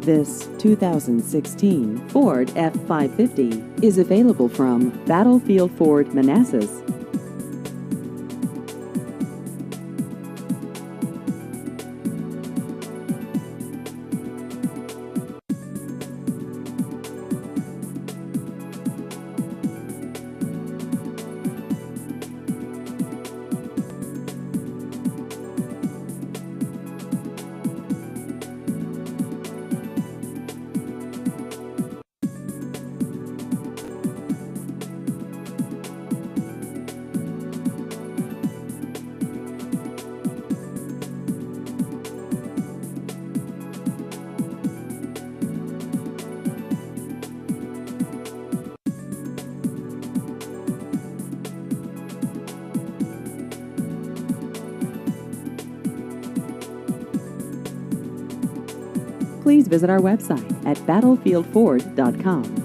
This 2016 Ford F550 is available from Battlefield Ford, Manassas. Please visit our website at battlefieldford.com.